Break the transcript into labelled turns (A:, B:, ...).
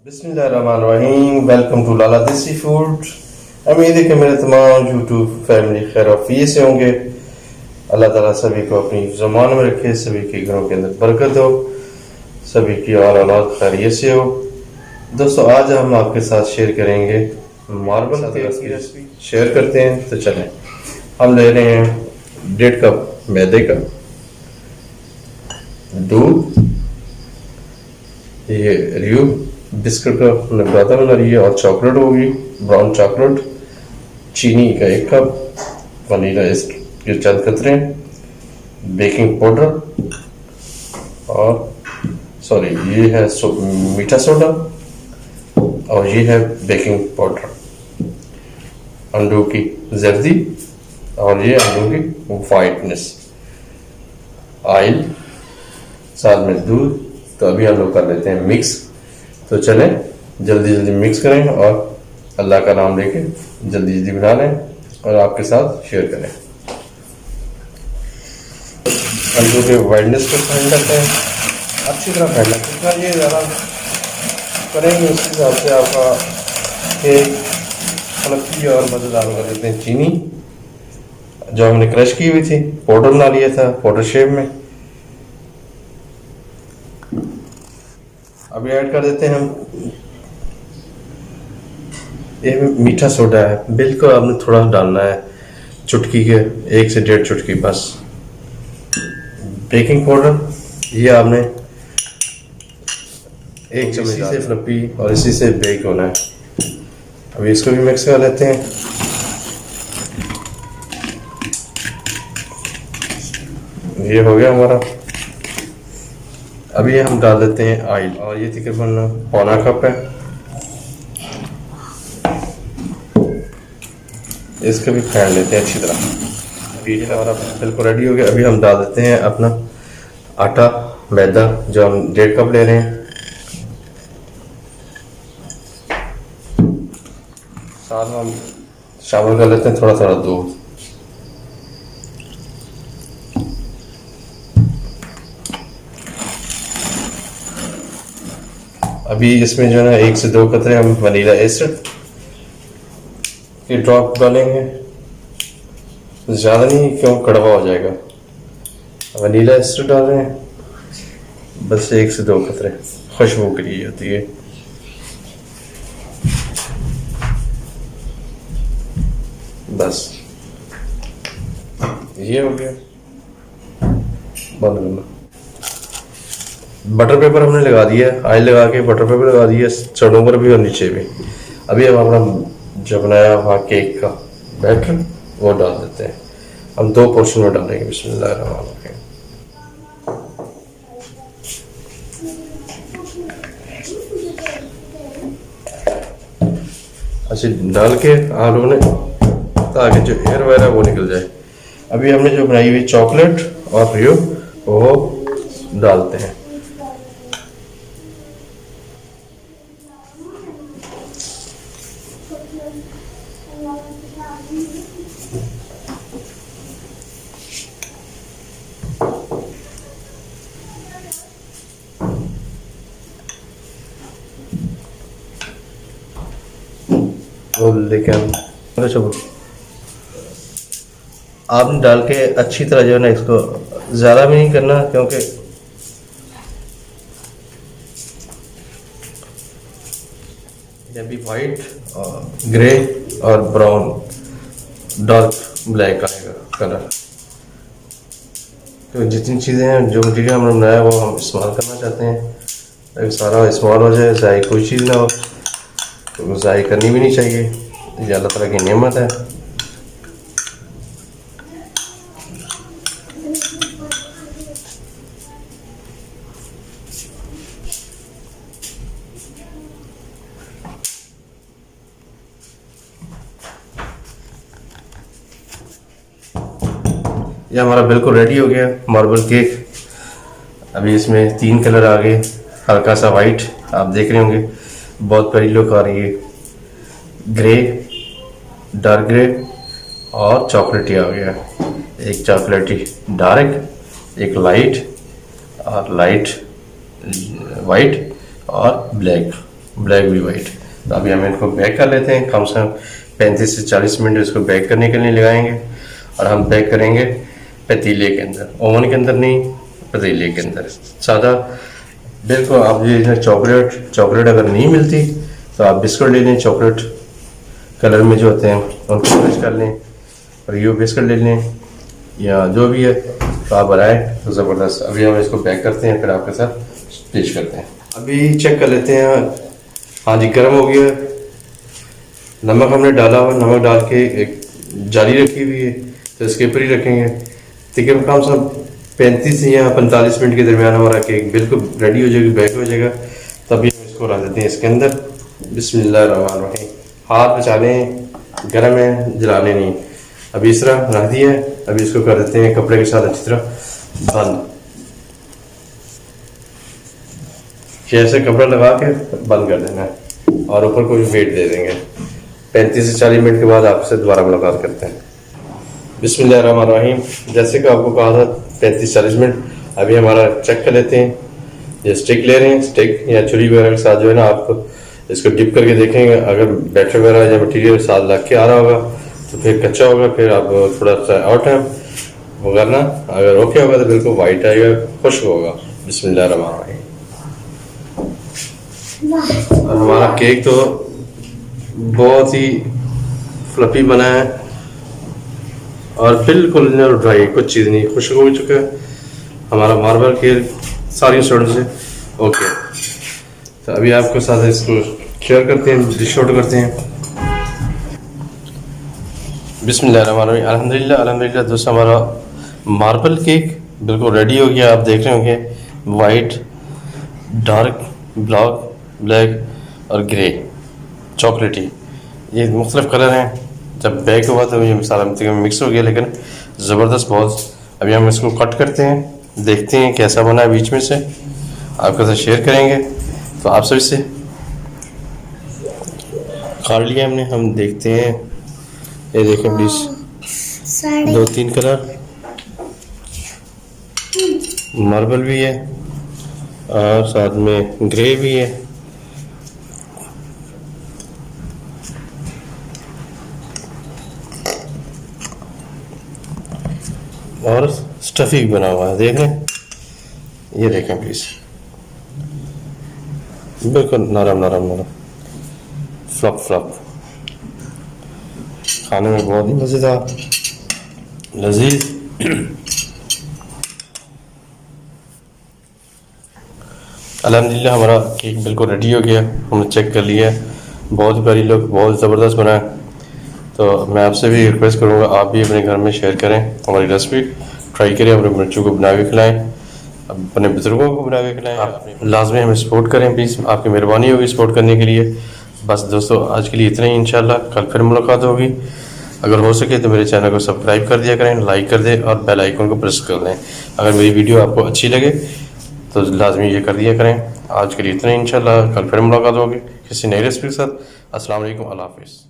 A: बिस्मिल्लाहिर्रहमानिर्रहीम। Welcome to लाला देसी food. उम्मीद है कि मेरे तमाम यूट्यूब फैमिली खैर वफियत से होंगे। अल्लाह ताला सभी को अपनी ज़मान में रखे, सभी के घरों के अंदर बरकत हो, सभी की औलाद खैरियत से हो। दोस्तों, आज हम आपके साथ शेयर करेंगे मार्बल केक की रेसिपी। शेयर करते हैं, तो चलें। हम ले रहे हैं 1.5 कप मैदे का दूध, ये रियो बिस्कुट का नगराता बना रही है, और चॉकलेट होगी ब्राउन चॉकलेट, चीनी का 1 कप, वनीला के चंद कतरे, बेकिंग पाउडर, और सॉरी ये है मीठा सोडा, और ये है बेकिंग पाउडर, अंडों की जर्दी, और ये अंडों की वाइटनेस, ऑयल, साथ में दूध। तो अभी हम लोग कर लेते हैं मिक्स। तो चलें, जल्दी जल्दी मिक्स करें और अल्लाह का नाम लेके जल्दी जल्दी बना लें और आपके साथ शेयर करें। अंडों के वाइटनेस को फाइंड करते हैं, अच्छी तरह फैलना, जितना ये ज़्यादा करेंगे उस हिसाब से आपका केक फ्लफी और मज़ेदार कर देते हैं। चीनी जो हमने क्रश की हुई थी, पाउडर बना लिया था पाउडर शेप में, अभी ऐड कर देते हैं हम। ये मीठा सोडा है, बिल्कुल आपने थोड़ा डालना है, चुटकी के 1 से 1.5 चुटकी बस। बेकिंग पाउडर ये आपने 1 चम्मच से फ्लफी और इसी से बेक होना है। अभी इसको भी मिक्स कर लेते हैं। ये हो गया हमारा। अभी हम डाल देते हैं ऑयल, और ये तकरीबन 1/4 कप है। इसको भी फेंट लेते हैं अच्छी तरह। अभी हमारा बिल्कुल रेडी हो गया। अभी हम डाल देते हैं अपना आटा मैदा जो हम 1.5 कप ले रहे हैं, साथ में हम शामिल कर लेते हैं थोड़ा थोड़ा दूध। अभी इसमें जो है 1 से 2 कतरे हम वनीला एसिड के ड्रॉप डालेंगे, ज़्यादा नहीं क्यों कड़वा हो जाएगा। वनीला एसिड डाल रहे हैं, बस 1 से 2 कतरे, खुशबू के लिए होती है। बस ये हो गया। बंद करना। बटर पेपर हमने लगा दिया, ऑयल लगा के बटर पेपर लगा दिया चढ़ों पर भी और नीचे भी। अभी हम अपना जो बनाया हुआ केक का बैटर वो डाल देते हैं। हम 2 पोर्शन में डालेंगे। बिस्मिल्लाहिर्रहमानिर्रहीम। अच्छे डाल के आलू ने, ताकि जो एयर वगैरह वो निकल जाए। अभी हमने जो बनाई हुई चॉकलेट और रियो वो डालते हैं। लेकिन आपने डाल के अच्छी तरह जो है ना, इसको ज़्यादा भी नहीं करना, क्योंकि जब भी वाइट और ग्रे और ब्राउन डार्क ब्लैक आएगा कलर, तो जितनी चीज़ें हैं, जो मटीरियल हमने बनाया वो हम इस्तेमाल करना चाहते हैं, ताकि सारा इस्तेमाल हो जाए, ज़ाय कोई चीज़ ना हो। तो ज़ाय करनी भी नहीं चाहिए, ये अल्लाह ताला की नेमत है। ये हमारा बिल्कुल रेडी हो गया मार्बल केक। अभी इसमें 3 कलर आ गए, हल्का सा वाइट आप देख रहे होंगे, बहुत प्यारी लुक आ रही है, ग्रे, डार्क ग्रे और चॉकलेटी आ गया। एक चॉकलेटी डार्क, एक लाइट और लाइट वाइट और ब्लैक ब्लैक भी वाइट। तो अभी हम इनको बेक कर लेते हैं, कम से कम 35 से 40 मिनट इसको बेक करने के लिए लगाएंगे। और हम बेक करेंगे पतीले के अंदर, ओवन के अंदर नहीं, पतीले के अंदर सादा। बिल्कुल आप ये चॉकलेट अगर नहीं मिलती तो आप बिस्कुट ले लें, चॉकलेट कलर में जो होते हैं उनको क्रश कर लें, और ये बिस्कुट ले लें या जो भी है, तो आप बनाएं तो ज़बरदस्त। अभी हम इसको पैक करते हैं, फिर आपके साथ पेश करते हैं। अभी चेक कर लेते हैं। हाँ जी, गर्म हो गया। नमक हमने डाला हुआ, नमक डाल के एक जाली रखी हुई है, तो इसके ऊपर ही रखेंगे। तकरीबन कम से कम 35 या 45 मिनट के दरमियान हमारा केक बिल्कुल रेडी हो जाएगी, बेक हो जाएगा। तभी हम इसको रख देते हैं इसके अंदर। बिस्मिल्लाहिर्रहमानिर्रहीम। हाथ बचा लें, गर्म है, जलाने नहीं। अभी इस तरह रख दिया है। अभी इसको कर देते हैं कपड़े के साथ अच्छी तरह बंद। जैसे कपड़ा लगा के बंद कर देना है और ऊपर कोई वेट दे देंगे। 35 से 40 मिनट के बाद आपसे दोबारा मुलाकात करते हैं। बिस्मिल्लाहिर्रहमानिर्रहीम। जैसे कि आपको कहा था 35-40 मिनट। अभी हमारा चेक कर लेते हैं। ये स्टिक ले रहे हैं, स्टिक या छुरी वगैरह के साथ जो है ना, आप इसको डिप करके देखेंगे। अगर बैटर वगैरह या मटीरियल साथ लग के आ रहा होगा तो फिर कच्चा होगा, फिर आप थोड़ा सा और टाइम वो करना। अगर ओके होगा तो बिल्कुल वाइट आएगा, खुश्क होगा। बिस्मिल्लाहिर्रहमानिर्रहीम। और हमारा केक तो बहुत ही फ्लफी बना है और बिल्कुल ड्राई, कुछ चीज़ नहीं, खुश्क हो चुका है हमारा मार्बल केक सारी स्टूडेंट से। ओके, तो अभी आपके साथ इसको शेयर करते हैं, डिश आउट करते हैं। बिस्मिल्लाहिर्रहमानिर्रहीम। अल्हम्दुलिल्लाह दोस्तों, हमारा मार्बल केक बिल्कुल रेडी हो गया। आप देख रहे होंगे वाइट, डार्क, ब्लैक और ग्रे, चॉकलेटी, ये मुख्तलिफ कलर हैं। जब बेक हुआ तो ये सारा मिक्स हो गया, लेकिन ज़बरदस्त बहुत। अभी हम इसको कट करते हैं, देखते हैं कैसा बना है। बीच में से आपके साथ शेयर करेंगे। तो आप सभी से काट लिया हमने, हम देखते हैं। ये देखें प्लीज, 2-3 कलर, मार्बल भी है और साथ में ग्रे भी है। और स्टफी बना हुआ है, देख रहे हैं। ये देखें प्लीज, बिल्कुल नरम फ्लप खाने में बहुत मज़ेदार, लजीज। अल्हम्दुलिल्लाह हमारा केक बिल्कुल रेडी हो गया, हमने चेक कर लिया है। बहुत ही प्यारी लुक, बहुत ज़बरदस्त बना है। तो मैं आपसे भी रिक्वेस्ट करूँगा, आप भी अपने घर में शेयर करें हमारी रेसिपी, ट्राई करें, अपने बच्चों को बना के खिलाएँ, अपने बुजुर्गों को बना के खिलाएँ। आप लाजमी हमें सपोर्ट करें प्लीज़, आपकी मेहरबानी होगी सपोर्ट करने के लिए। बस दोस्तों, आज के लिए इतना ही। इंशाल्लाह कल फिर मुलाकात होगी। अगर हो सके तो मेरे चैनल को सब्सक्राइब कर दिया करें, लाइक कर दें और बेल आइकन को प्रेस कर दें। अगर मेरी वीडियो आपको अच्छी लगे तो लाजमी ये कर दिया करें। आज के लिए इतना ही। इंशाल्लाह कल फिर मुलाकात होगी किसी नई रेसिपी के साथ। अस्सलाम वालेकुम, अल्लाह हाफिज़।